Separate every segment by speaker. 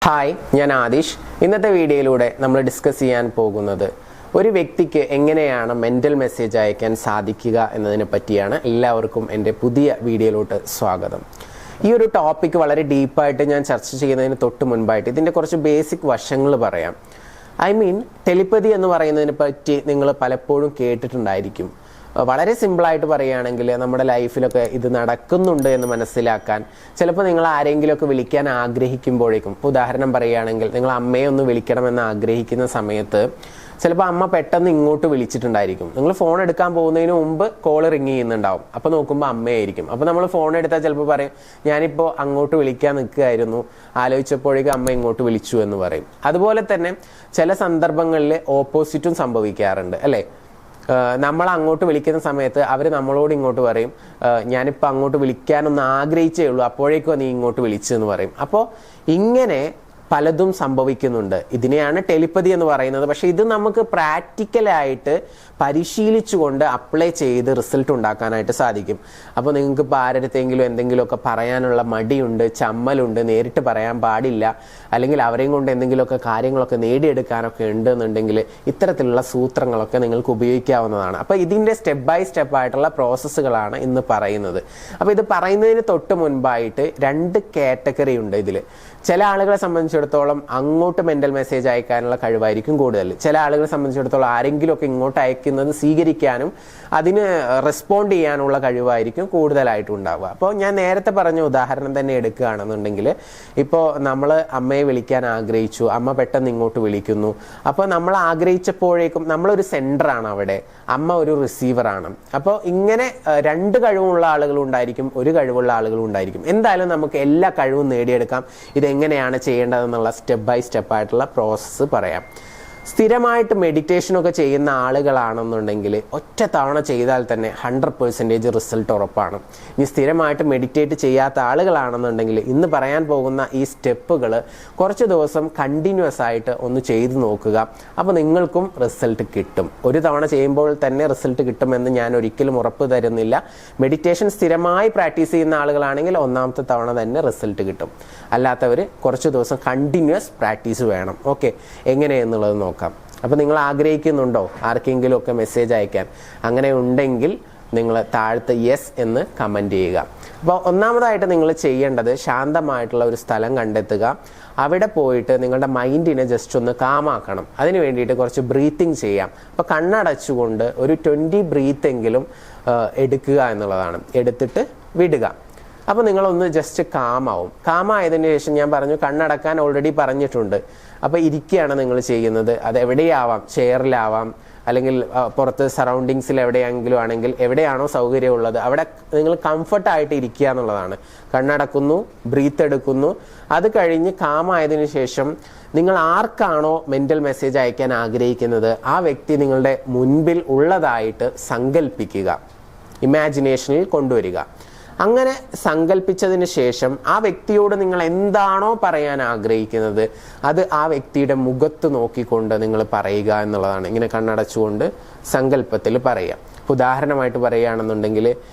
Speaker 1: Hi, ഞാൻ ആദിഷ്. ഇന്നത്തെ വീഡിയോയിലൂടെ നമ്മൾ ഡിസ്കസ് ചെയ്യാൻ പോകുന്നത് ഒരു വ്യക്തിക്ക് എങ്ങനെയാണ് മെൻ്റൽ മെസ്സേജ് അയക്കാൻ സാധിക്കുക എന്നതിനെ പറ്റിയാണ്. എല്ലാവർക്കും എൻ്റെ പുതിയ വീഡിയോയിലോട്ട് സ്വാഗതം. ഈ ഒരു ടോപ്പിക്ക് വളരെ ഡീപ്പായിട്ട് ഞാൻ ചർച്ച ചെയ്യുന്നതിന് തൊട്ട് മുൻപായിട്ട് ഇതിൻ്റെ കുറച്ച് ബേസിക് വശങ്ങൾ പറയാം. ടെലിപ്പതി എന്ന് പറയുന്നതിനെ പറ്റി നിങ്ങൾ പലപ്പോഴും കേട്ടിട്ടുണ്ടായിരിക്കും. വളരെ സിമ്പിളായിട്ട് പറയുകയാണെങ്കിൽ നമ്മുടെ ലൈഫിലൊക്കെ ഇത് നടക്കുന്നുണ്ട് എന്ന് മനസ്സിലാക്കാൻ ചിലപ്പോൾ നിങ്ങൾ ആരെങ്കിലുമൊക്കെ വിളിക്കാൻ ആഗ്രഹിക്കുമ്പോഴേക്കും, ഉദാഹരണം പറയുകയാണെങ്കിൽ നിങ്ങൾ അമ്മയെ ഒന്ന് വിളിക്കണമെന്ന് ആഗ്രഹിക്കുന്ന സമയത്ത് ചിലപ്പോൾ അമ്മ പെട്ടെന്ന് ഇങ്ങോട്ട് വിളിച്ചിട്ടുണ്ടായിരിക്കും. നിങ്ങൾ ഫോൺ എടുക്കാൻ പോകുന്നതിന് മുമ്പ് കോൾ റിങ് ചെയ്യുന്നുണ്ടാവും. അപ്പോൾ നോക്കുമ്പോൾ അമ്മയായിരിക്കും. അപ്പോൾ നമ്മൾ ഫോൺ എടുത്താൽ ചിലപ്പോൾ പറയും, ഞാനിപ്പോൾ അങ്ങോട്ട് വിളിക്കാൻ നിൽക്കുകയായിരുന്നു, ആലോചിച്ചപ്പോഴേക്കും അമ്മ ഇങ്ങോട്ട് വിളിച്ചു എന്ന് പറയും. അതുപോലെ തന്നെ ചില സന്ദർഭങ്ങളിൽ ഓപ്പോസിറ്റും സംഭവിക്കാറുണ്ട്, അല്ലേ? നമ്മൾ അങ്ങോട്ട് വിളിക്കുന്ന സമയത്ത് അവർ നമ്മളോട് ഇങ്ങോട്ട് പറയും, ഞാനിപ്പോൾ അങ്ങോട്ട് വിളിക്കാനൊന്ന് ആഗ്രഹിച്ചേ ഉള്ളൂ, അപ്പോഴേക്കും നീ ഇങ്ങോട്ട് വിളിച്ചെന്ന് പറയും. അപ്പോൾ ഇങ്ങനെ പലതും സംഭവിക്കുന്നുണ്ട്. ഇതിനെയാണ് ടെലിപ്പതി എന്ന് പറയുന്നത്. പക്ഷേ ഇത് നമുക്ക് പ്രാക്ടിക്കലായിട്ട് പരിശീലിച്ചുകൊണ്ട് അപ്ലൈ ചെയ്ത് റിസൾട്ട് ഉണ്ടാക്കാനായിട്ട് സാധിക്കും. അപ്പോൾ നിങ്ങൾക്ക് ഇപ്പോൾ ആരടുത്തെങ്കിലും എന്തെങ്കിലുമൊക്കെ പറയാനുള്ള മടിയുണ്ട്, ചമ്മലുണ്ട്, നേരിട്ട് പറയാൻ പാടില്ല, അല്ലെങ്കിൽ അവരെയും കൊണ്ട് എന്തെങ്കിലുമൊക്കെ കാര്യങ്ങളൊക്കെ നേടിയെടുക്കാനൊക്കെ ഉണ്ടെന്നുണ്ടെങ്കിൽ ഇത്തരത്തിലുള്ള സൂത്രങ്ങളൊക്കെ നിങ്ങൾക്ക് ഉപയോഗിക്കാവുന്നതാണ്. അപ്പോൾ ഇതിൻ്റെ സ്റ്റെപ്പ് ബൈ സ്റ്റെപ്പ് ആയിട്ടുള്ള പ്രോസസ്സുകളാണ് ഇന്ന് പറയുന്നത്. അപ്പോൾ ഇത് പറയുന്നതിന് തൊട്ട് മുൻപായിട്ട് രണ്ട് കാറ്റഗറി ഉണ്ട് ഇതിൽ. ചില ആളുകളെ സംബന്ധിച്ചിടത്തോളം അങ്ങോട്ട് മെൻ്റൽ മെസ്സേജ് അയക്കാനുള്ള കഴിവായിരിക്കും കൂടുതൽ. ചില ആളുകളെ സംബന്ധിച്ചിടത്തോളം ആരെങ്കിലുമൊക്കെ ഇങ്ങോട്ട് അയക്കുന്നത് സ്വീകരിക്കാനും അതിന് റെസ്പോണ്ട് ചെയ്യാനുള്ള കഴിവായിരിക്കും കൂടുതലായിട്ടും ഉണ്ടാവുക. അപ്പോൾ ഞാൻ നേരത്തെ പറഞ്ഞ ഉദാഹരണം തന്നെ എടുക്കുകയാണെന്നുണ്ടെങ്കിൽ, ഇപ്പോൾ നമ്മൾ അമ്മയെ വിളിക്കാൻ ആഗ്രഹിച്ചു, അമ്മ പെട്ടെന്ന് ഇങ്ങോട്ട് വിളിക്കുന്നു. അപ്പോൾ നമ്മൾ ആഗ്രഹിച്ചപ്പോഴേക്കും നമ്മളൊരു സെൻറ്ററാണ് അവിടെ, അമ്മ ഒരു റിസീവറാണ്. അപ്പോൾ ഇങ്ങനെ രണ്ട് കഴിവുള്ള ആളുകളും ഉണ്ടായിരിക്കും, ഒരു കഴിവുള്ള ആളുകളും ഉണ്ടായിരിക്കും. എന്തായാലും നമുക്ക് എല്ലാ കഴിവും നേടിയെടുക്കാം. ഇതെങ്ങനെയാണ് ചെയ്യേണ്ടതെന്നുള്ള സ്റ്റെപ്പ് ബൈ സ്റ്റെപ്പ് ആയിട്ടുള്ള പ്രോസസ്സ് പറയാം. സ്ഥിരമായിട്ട് മെഡിറ്റേഷനൊക്കെ ചെയ്യുന്ന ആളുകളാണെന്നുണ്ടെങ്കിൽ ഒറ്റ തവണ ചെയ്താൽ തന്നെ 100% റിസൾട്ട് ഉറപ്പാണ്. ഇനി സ്ഥിരമായിട്ട് മെഡിറ്റേറ്റ് ചെയ്യാത്ത ആളുകളാണെന്നുണ്ടെങ്കിൽ ഇന്ന് പറയാൻ പോകുന്ന ഈ സ്റ്റെപ്പുകൾ കുറച്ച് ദിവസം കണ്ടിന്യൂസ് ആയിട്ട് ഒന്ന് ചെയ്ത് നോക്കുക. അപ്പോൾ നിങ്ങൾക്കും റിസൾട്ട് കിട്ടും. ഒരു തവണ ചെയ്യുമ്പോൾ തന്നെ റിസൾട്ട് കിട്ടുമെന്ന് ഞാൻ ഒരിക്കലും ഉറപ്പ് തരുന്നില്ല. മെഡിറ്റേഷൻ സ്ഥിരമായി പ്രാക്ടീസ് ചെയ്യുന്ന ആളുകളാണെങ്കിൽ ഒന്നാമത്തെ തവണ തന്നെ റിസൾട്ട് കിട്ടും. അല്ലാത്തവർ കുറച്ച് ദിവസം കണ്ടിന്യൂസ് പ്രാക്ടീസ് വേണം. ഓക്കെ, എങ്ങനെയെന്നുള്ളത് നോക്കാം. അപ്പോൾ നിങ്ങൾ ആഗ്രഹിക്കുന്നുണ്ടോ ആർക്കെങ്കിലും ഒക്കെ മെസ്സേജ് അയക്കാൻ? അങ്ങനെ ഉണ്ടെങ്കിൽ നിങ്ങൾ താഴത്ത് യെസ് എന്ന് കമൻറ്റ് ചെയ്യുക. അപ്പോൾ ഒന്നാമതായിട്ട് നിങ്ങൾ ചെയ്യേണ്ടത് ശാന്തമായിട്ടുള്ള ഒരു സ്ഥലം കണ്ടെത്തുക. അവിടെ പോയിട്ട് നിങ്ങളുടെ മൈൻഡിനെ ജസ്റ്റ് ഒന്ന് കാമാക്കണം. അതിന് വേണ്ടിയിട്ട് കുറച്ച് ബ്രീത്തിങ് ചെയ്യാം. അപ്പോൾ കണ്ണടച്ചുകൊണ്ട് ഒരു 20 ബ്രീത്തെങ്കിലും എടുക്കുക എന്നുള്ളതാണ്. എടുത്തിട്ട് വിടുക. അപ്പോൾ നിങ്ങളൊന്ന് ജസ്റ്റ് കാമാവും. കാമായതിന് ശേഷം ഞാൻ പറഞ്ഞു, കണ്ണടക്കാൻ ഓൾറെഡി പറഞ്ഞിട്ടുണ്ട്. അപ്പോൾ ഇരിക്കുകയാണ് നിങ്ങൾ ചെയ്യുന്നത്. അത് എവിടെയാവാം, ചെയറിലാവാം, അല്ലെങ്കിൽ പുറത്ത് സറൗണ്ടിങ്സിൽ എവിടെയെങ്കിലും ആണെങ്കിൽ എവിടെയാണോ സൗകര്യമുള്ളത് അവിടെ നിങ്ങൾ കംഫർട്ടായിട്ട് ഇരിക്കുക എന്നുള്ളതാണ്. കണ്ണടക്കുന്നു, ബ്രീത്ത് എടുക്കുന്നു. അത് കഴിഞ്ഞ് കാമായതിനു ശേഷം നിങ്ങൾ ആർക്കാണോ മെൻ്റൽ മെസ്സേജ് അയക്കാൻ ആഗ്രഹിക്കുന്നത് ആ വ്യക്തി നിങ്ങളുടെ മുൻപിൽ ഉള്ളതായിട്ട് സങ്കല്പിക്കുക, ഇമാജിനേഷനിൽ കൊണ്ടുവരിക. അങ്ങനെ സങ്കല്പിച്ചതിന് ശേഷം ആ വ്യക്തിയോട് നിങ്ങൾ എന്താണോ പറയാൻ ആഗ്രഹിക്കുന്നത് അത് ആ വ്യക്തിയുടെ മുഖത്ത് നോക്കിക്കൊണ്ട് നിങ്ങൾ പറയുക എന്നുള്ളതാണ്. ഇങ്ങനെ കണ്ണടച്ചുകൊണ്ട് സങ്കല്പത്തിൽ പറയുക. ഉദാഹരണമായിട്ട് പറയുകയാണെന്നുണ്ടെങ്കിൽ,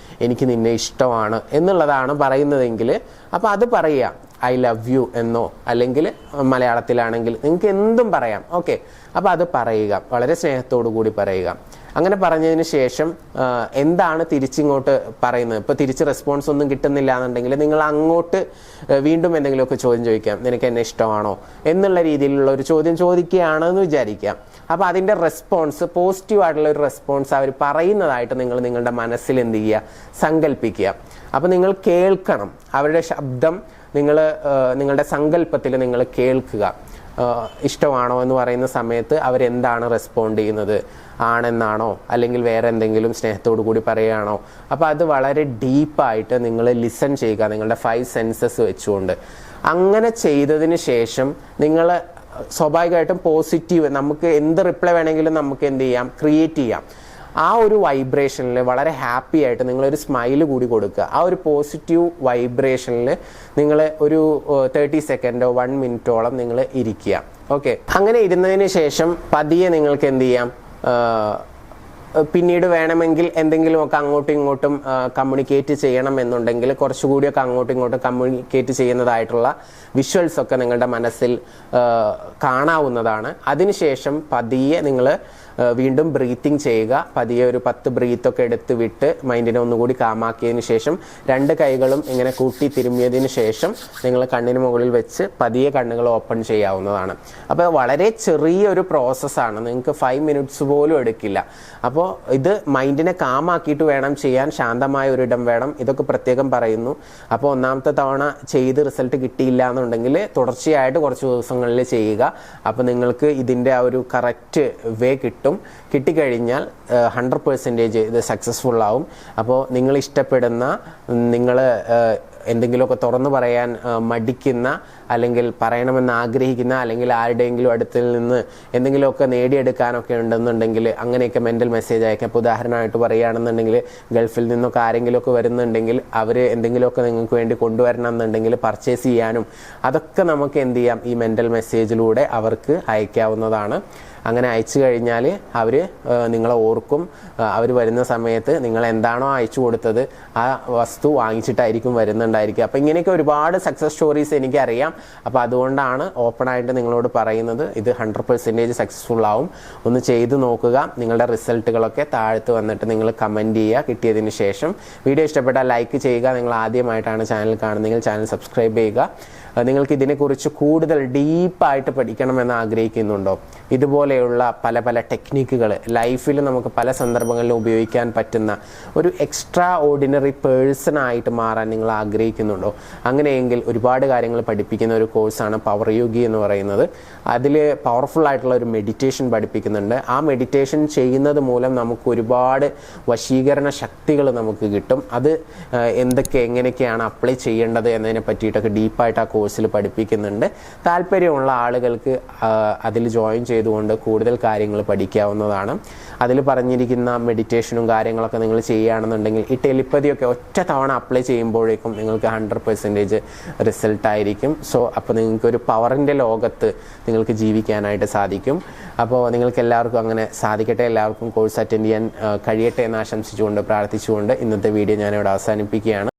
Speaker 1: എനിക്ക് നിന്നെ ഇഷ്ടമാണ് എന്നുള്ളതാണ് പറയുന്നതെങ്കിൽ അപ്പോൾ അത് പറയുക. ഐ ലവ് യു എന്നോ, അല്ലെങ്കിൽ മലയാളത്തിലാണെങ്കിൽ നിങ്ങൾക്ക് എന്തും പറയാം. ഓക്കെ, അപ്പോൾ അത് പറയുക, വളരെ സ്നേഹത്തോടു കൂടി പറയുക. അങ്ങനെ പറഞ്ഞതിന് ശേഷം എന്താണ് തിരിച്ചിങ്ങോട്ട് പറയുന്നത്? ഇപ്പോൾ തിരിച്ച് റെസ്പോൺസ് ഒന്നും കിട്ടുന്നില്ല എന്നുണ്ടെങ്കിൽ നിങ്ങൾ അങ്ങോട്ട് വീണ്ടും എന്തെങ്കിലുമൊക്കെ ചോദ്യം ചോദിക്കാം. നിനക്ക് എന്നെ ഇഷ്ടമാണോ എന്നുള്ള രീതിയിലുള്ള ഒരു ചോദ്യം ചോദിക്കുകയാണെന്ന് വിചാരിക്കാം. അപ്പോൾ അതിൻ്റെ റെസ്പോൺസ്, പോസിറ്റീവായിട്ടുള്ള ഒരു റെസ്പോൺസ് അവർ പറയുന്നതായിട്ട് നിങ്ങൾ നിങ്ങളുടെ മനസ്സിൽ എന്ത് ചെയ്യുക, സങ്കല്പിക്കുക. അപ്പോൾ നിങ്ങൾ കേൾക്കണം. അവരുടെ ശബ്ദം നിങ്ങളുടെ സങ്കല്പത്തിൽ നിങ്ങൾ കേൾക്കുക. ഇഷ്ടമാണോ എന്ന് പറയുന്ന സമയത്ത് അവരെന്താണ് റെസ്പോണ്ട് ചെയ്യുന്നത്? ആണെന്നാണോ, അല്ലെങ്കിൽ വേറെ എന്തെങ്കിലും സ്നേഹത്തോടു കൂടി പറയുകയാണോ? അപ്പോൾ അത് വളരെ ഡീപ്പായിട്ട് നിങ്ങൾ ലിസൺ ചെയ്യുക, നിങ്ങളുടെ 5 സെൻസസ് വെച്ചുകൊണ്ട്. അങ്ങനെ ചെയ്തതിന് ശേഷം നിങ്ങൾ സ്വാഭാവികമായിട്ടും പോസിറ്റീവ്, നമുക്ക് എന്ത് റിപ്ലൈ വേണമെങ്കിലും നമുക്ക് എന്ത് ചെയ്യാം, ക്രിയേറ്റ് ചെയ്യാം. ആ ഒരു വൈബ്രേഷനിൽ വളരെ ഹാപ്പി ആയിട്ട് നിങ്ങളൊരു സ്മൈല് കൂടി കൊടുക്കുക. ആ ഒരു പോസിറ്റീവ് വൈബ്രേഷനിൽ നിങ്ങൾ ഒരു 30 സെക്കൻഡോ 1 മിനിറ്റോളം നിങ്ങൾ ഇരിക്കുക. ഓക്കെ, അങ്ങനെ ഇരുന്നതിന് ശേഷം പതിയെ നിങ്ങൾക്ക് എന്ത് ചെയ്യാം, പിന്നീട് വേണമെങ്കിൽ എന്തെങ്കിലുമൊക്കെ അങ്ങോട്ടും ഇങ്ങോട്ടും കമ്മ്യൂണിക്കേറ്റ് ചെയ്യണം എന്നുണ്ടെങ്കിൽ കുറച്ചുകൂടിയൊക്കെ അങ്ങോട്ടും ഇങ്ങോട്ടും കമ്മ്യൂണിക്കേറ്റ് ചെയ്യുന്നതായിട്ടുള്ള വിഷ്വൽസ് ഒക്കെ നിങ്ങളുടെ മനസ്സിൽ കാണാവുന്നതാണ്. അതിനുശേഷം പതിയെ നിങ്ങൾ വീണ്ടും ബ്രീത്തിങ് ചെയ്യുക. പതിയെ ഒരു 10 ബ്രീത്തൊക്കെ എടുത്ത് വിട്ട് മൈൻഡിനെ ഒന്നുകൂടി കാമാക്കിയതിന് ശേഷം 2 കൈകളും ഇങ്ങനെ കൂട്ടി തിരുമ്മിയതിന് ശേഷം നിങ്ങൾ കണ്ണിന് മുകളിൽ വെച്ച് പതിയെ കണ്ണുകൾ ഓപ്പൺ ചെയ്യാവുന്നതാണ്. അപ്പോൾ വളരെ ചെറിയൊരു പ്രോസസ്സാണ്, നിങ്ങൾക്ക് 5 മിനിറ്റ്സ് പോലും എടുക്കില്ല. അപ്പോൾ ഇത് മൈൻഡിനെ കാമാക്കിയിട്ട് വേണം ചെയ്യാൻ, ശാന്തമായ ഒരിടം വേണം. ഇതൊക്കെ പ്രത്യേകം പറയുന്നു. അപ്പോൾ ഒന്നാമത്തെ തവണ ചെയ്ത് റിസൾട്ട് കിട്ടിയില്ല എന്നുണ്ടെങ്കിൽ തുടർച്ചയായിട്ട് കുറച്ച് ദിവസങ്ങളിൽ ചെയ്യുക. അപ്പോൾ നിങ്ങൾക്ക് ഇതിൻ്റെ ആ ഒരു കറക്റ്റ് വേ കിട്ടിക്കഴിഞ്ഞാൽ 100% ഇത് സക്സസ്ഫുൾ ആവും. അപ്പോൾ നിങ്ങൾ ഇഷ്ടപ്പെടുന്ന, നിങ്ങൾ എന്തെങ്കിലുമൊക്കെ തുറന്നു പറയാൻ മടിക്കുന്ന, അല്ലെങ്കിൽ പറയണമെന്ന് ആഗ്രഹിക്കുന്ന, അല്ലെങ്കിൽ ആരുടെയെങ്കിലും അടുത്തിൽ നിന്ന് എന്തെങ്കിലുമൊക്കെ നേടിയെടുക്കാനൊക്കെ ഉണ്ടെന്നുണ്ടെങ്കിൽ അങ്ങനെയൊക്കെ മെൻ്റൽ മെസ്സേജ് അയക്കാം. ഇപ്പോൾ ഉദാഹരണമായിട്ട് പറയുകയാണെന്നുണ്ടെങ്കിൽ ഗൾഫിൽ നിന്നൊക്കെ ആരെങ്കിലുമൊക്കെ വരുന്നുണ്ടെങ്കിൽ അവർ എന്തെങ്കിലുമൊക്കെ നിങ്ങൾക്ക് വേണ്ടി കൊണ്ടുവരണം എന്നുണ്ടെങ്കിൽ പർച്ചേസ് ചെയ്യാനും അതൊക്കെ നമുക്ക് എന്ത് ചെയ്യാം, ഈ മെൻ്റൽ മെസ്സേജിലൂടെ അവർക്ക് അയക്കാവുന്നതാണ്. അങ്ങനെ അയച്ചു കഴിഞ്ഞാൽ അവർ നിങ്ങളെ ഓർക്കും. അവർ വരുന്ന സമയത്ത് നിങ്ങൾ എന്താണോ അയച്ചു കൊടുത്തത് ആ വസ്തു വാങ്ങിച്ചിട്ടായിരിക്കും വരുന്നുണ്ടായിരിക്കുക. അപ്പോൾ ഇങ്ങനെയൊക്കെ ഒരുപാട് സക്സസ് സ്റ്റോറീസ് എനിക്കറിയാം. അപ്പോൾ അതുകൊണ്ടാണ് ഓപ്പണായിട്ട് നിങ്ങളോട് പറയുന്നത്. ഇത് 100% സക്സസ്ഫുൾ ആവും. ഒന്ന് ചെയ്ത് നോക്കുക. നിങ്ങളുടെ റിസൾട്ടുകളൊക്കെ താഴത്ത് വന്നിട്ട് നിങ്ങൾ കമൻറ്റ് ചെയ്യുക കിട്ടിയതിന് ശേഷം. വീഡിയോ ഇഷ്ടപ്പെട്ടാൽ ലൈക്ക് ചെയ്യുക. നിങ്ങൾ ആദ്യമായിട്ടാണ് ചാനൽ കാണുന്നതെങ്കിൽ ചാനൽ സബ്സ്ക്രൈബ് ചെയ്യുക. നിങ്ങൾക്ക് ഇതിനെക്കുറിച്ച് കൂടുതൽ ഡീപ്പായിട്ട് പഠിക്കണമെന്ന് ആഗ്രഹിക്കുന്നുണ്ടോ? ഇതുപോലെയുള്ള പല പല ടെക്നിക്കുകൾ ലൈഫിൽ നമുക്ക് പല സന്ദർഭങ്ങളിലും ഉപയോഗിക്കാൻ പറ്റുന്ന ഒരു എക്സ്ട്രാ ഓർഡിനറി പേഴ്സണായിട്ട് മാറാൻ നിങ്ങൾ ആഗ്രഹിക്കുന്നുണ്ടോ? അങ്ങനെയെങ്കിൽ ഒരുപാട് കാര്യങ്ങൾ പഠിപ്പിക്കുന്ന ഒരു കോഴ്സാണ് പവർ യോഗി എന്ന് പറയുന്നത്. അതിൽ പവർഫുൾ ആയിട്ടുള്ള ഒരു മെഡിറ്റേഷൻ പഠിപ്പിക്കുന്നുണ്ട്. ആ മെഡിറ്റേഷൻ ചെയ്യുന്നത് മൂലം നമുക്ക് ഒരുപാട് വശീകരണ ശക്തികൾ നമുക്ക് കിട്ടും. അത് എങ്ങനെയൊക്കെയാണ് അപ്ലൈ ചെയ്യേണ്ടത് എന്നതിനെ പറ്റിയിട്ടൊക്കെ ഡീപ്പായിട്ട് ആ കോഴ്സിൽ പഠിപ്പിക്കുന്നുണ്ട്. താല്പര്യമുള്ള ആളുകൾക്ക് അതിൽ ജോയിൻ ചെയ്തുകൊണ്ട് കൂടുതൽ കാര്യങ്ങൾ പഠിക്കാവുന്നതാണ്. അതിൽ പറഞ്ഞിരിക്കുന്ന മെഡിറ്റേഷനും കാര്യങ്ങളൊക്കെ നിങ്ങൾ ചെയ്യുകയാണെന്നുണ്ടെങ്കിൽ ഈ ടെലിപ്പതിയൊക്കെ ഒറ്റ തവണ അപ്ലൈ ചെയ്യുമ്പോഴേക്കും നിങ്ങൾക്ക് 100% റിസൾട്ടായിരിക്കും. സോ അപ്പോൾ നിങ്ങൾക്കൊരു പവറിൻ്റെ ലോകത്ത് നിങ്ങൾക്ക് ജീവിക്കാനായിട്ട് സാധിക്കും. അപ്പോൾ നിങ്ങൾക്ക് എല്ലാവർക്കും അങ്ങനെ സാധിക്കട്ടെ. എല്ലാവർക്കും കോഴ്സ് അറ്റൻഡ് ചെയ്യാൻ കഴിയട്ടെ എന്ന് ആശംസിച്ചുകൊണ്ട് പ്രാർത്ഥിച്ചുകൊണ്ട് ഇന്നത്തെ വീഡിയോ ഞാനിവിടെ അവസാനിപ്പിക്കുകയാണ്.